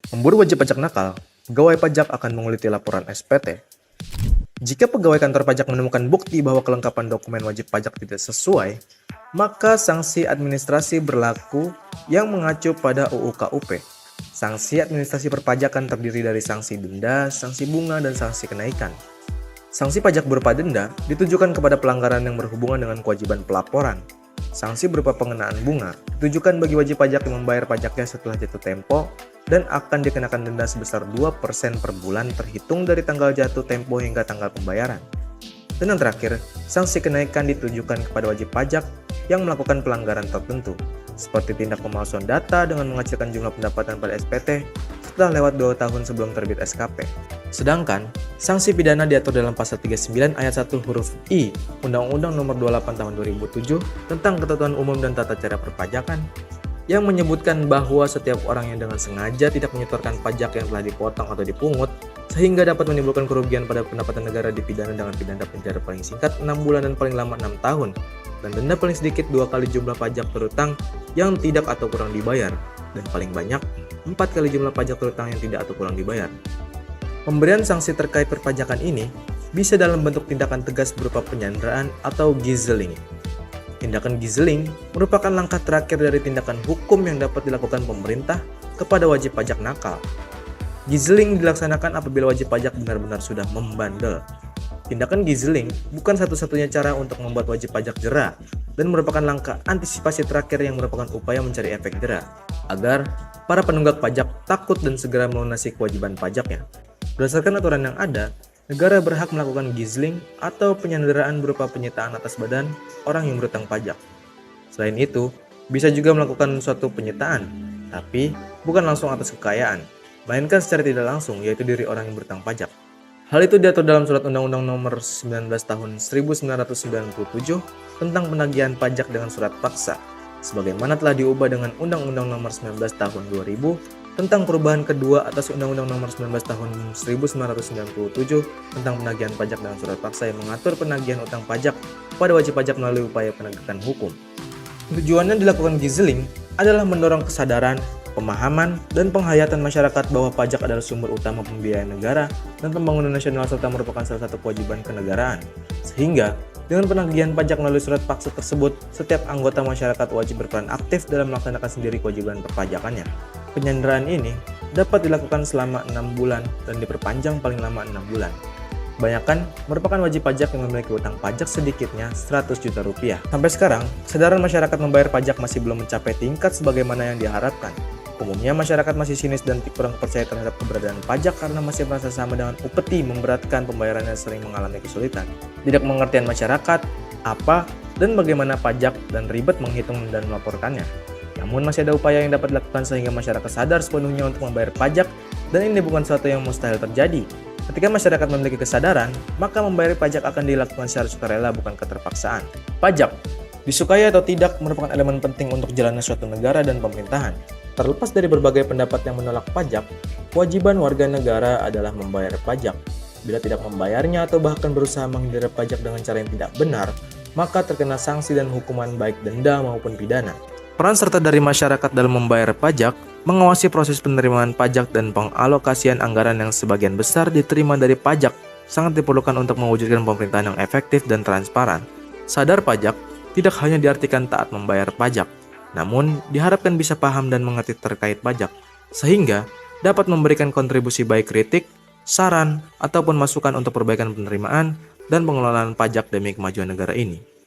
Memburu wajib pajak nakal, pegawai pajak akan menguliti laporan SPT. Jika pegawai kantor pajak menemukan bukti bahwa kelengkapan dokumen wajib pajak tidak sesuai, maka sanksi administrasi berlaku yang mengacu pada UU KUP. Sanksi administrasi perpajakan terdiri dari sanksi denda, sanksi bunga, dan sanksi kenaikan. Sanksi pajak berupa denda ditujukan kepada pelanggaran yang berhubungan dengan kewajiban pelaporan. Sanksi berupa pengenaan bunga ditujukan bagi wajib pajak yang membayar pajaknya setelah jatuh tempo dan akan dikenakan denda sebesar 2% per bulan terhitung dari tanggal jatuh tempo hingga tanggal pembayaran. Dan yang terakhir, sanksi kenaikan ditujukan kepada wajib pajak yang melakukan pelanggaran tertentu, seperti tindak pemalsuan data dengan mengecilkan jumlah pendapatan pada SPT setelah lewat 2 tahun sebelum terbit SKP. Sedangkan, sanksi pidana diatur dalam pasal 39 ayat 1 huruf I Undang-Undang Nomor 28 Tahun 2007 tentang Ketentuan Umum dan Tata Cara Perpajakan yang menyebutkan bahwa setiap orang yang dengan sengaja tidak menyetorkan pajak yang telah dipotong atau dipungut sehingga dapat menimbulkan kerugian pada pendapatan negara dipidana dengan pidana penjara paling singkat 6 bulan dan paling lama 6 tahun dan denda paling sedikit 2 kali jumlah pajak terutang yang tidak atau kurang dibayar dan paling banyak 4 kali jumlah pajak terutang yang tidak atau kurang dibayar. Pemberian sanksi terkait perpajakan ini bisa dalam bentuk tindakan tegas berupa penyanderaan atau gizeling. Tindakan gizeling merupakan langkah terakhir dari tindakan hukum yang dapat dilakukan pemerintah kepada wajib pajak nakal. Gizeling dilaksanakan apabila wajib pajak benar-benar sudah membandel. Tindakan gizeling bukan satu-satunya cara untuk membuat wajib pajak jera dan merupakan langkah antisipasi terakhir yang merupakan upaya mencari efek jera agar para penunggak pajak takut dan segera melunasi kewajiban pajaknya. Berdasarkan aturan yang ada, negara berhak melakukan gizeling atau penyanderaan berupa penyitaan atas badan orang yang berutang pajak. Selain itu, bisa juga melakukan suatu penyitaan, tapi bukan langsung atas kekayaan, melainkan secara tidak langsung, yaitu diri orang yang berutang pajak. Hal itu diatur dalam Surat Undang-Undang Nomor 19 Tahun 1997 tentang penagihan pajak dengan surat paksa, sebagaimana telah diubah dengan Undang-Undang Nomor 19 Tahun 2000 tentang perubahan kedua atas Undang-Undang Nomor 19 Tahun 1997 tentang penagihan pajak dengan surat paksa yang mengatur penagihan utang pajak pada wajib pajak melalui upaya penegakan hukum. Tujuannya dilakukan gizeling adalah mendorong kesadaran, pemahaman, dan penghayatan masyarakat bahwa pajak adalah sumber utama pembiayaan negara dan pembangunan nasional serta merupakan salah satu kewajiban kenegaraan. Sehingga, dengan penagihan pajak melalui surat paksa tersebut, setiap anggota masyarakat wajib berperan aktif dalam melaksanakan sendiri kewajiban perpajakannya. Penyanderaan ini dapat dilakukan selama 6 bulan dan diperpanjang paling lama 6 bulan. Kebanyakan merupakan wajib pajak yang memiliki utang pajak sedikitnya 100 juta rupiah. Sampai sekarang, kesadaran masyarakat membayar pajak masih belum mencapai tingkat sebagaimana yang diharapkan. Umumnya masyarakat masih sinis dan kurang percaya terhadap keberadaan pajak karena masih merasa sama dengan upeti memberatkan pembayarannya sering mengalami kesulitan. Tidak pengertian masyarakat, apa, dan bagaimana pajak dan ribet menghitung dan melaporkannya. Namun masih ada upaya yang dapat dilakukan sehingga masyarakat sadar sepenuhnya untuk membayar pajak dan ini bukan sesuatu yang mustahil terjadi. Ketika masyarakat memiliki kesadaran, maka membayar pajak akan dilakukan secara sukarela bukan keterpaksaan. Pajak, disukai atau tidak, merupakan elemen penting untuk jalannya suatu negara dan pemerintahan. Terlepas dari berbagai pendapat yang menolak pajak, kewajiban warga negara adalah membayar pajak. Bila tidak membayarnya atau bahkan berusaha menghindari pajak dengan cara yang tidak benar, maka terkena sanksi dan hukuman baik denda maupun pidana. Peran serta dari masyarakat dalam membayar pajak, mengawasi proses penerimaan pajak dan pengalokasian anggaran yang sebagian besar diterima dari pajak sangat diperlukan untuk mewujudkan pemerintahan yang efektif dan transparan. Sadar pajak tidak hanya diartikan taat membayar pajak, namun diharapkan bisa paham dan mengerti terkait pajak, sehingga dapat memberikan kontribusi baik kritik, saran, ataupun masukan untuk perbaikan penerimaan dan pengelolaan pajak demi kemajuan negara ini.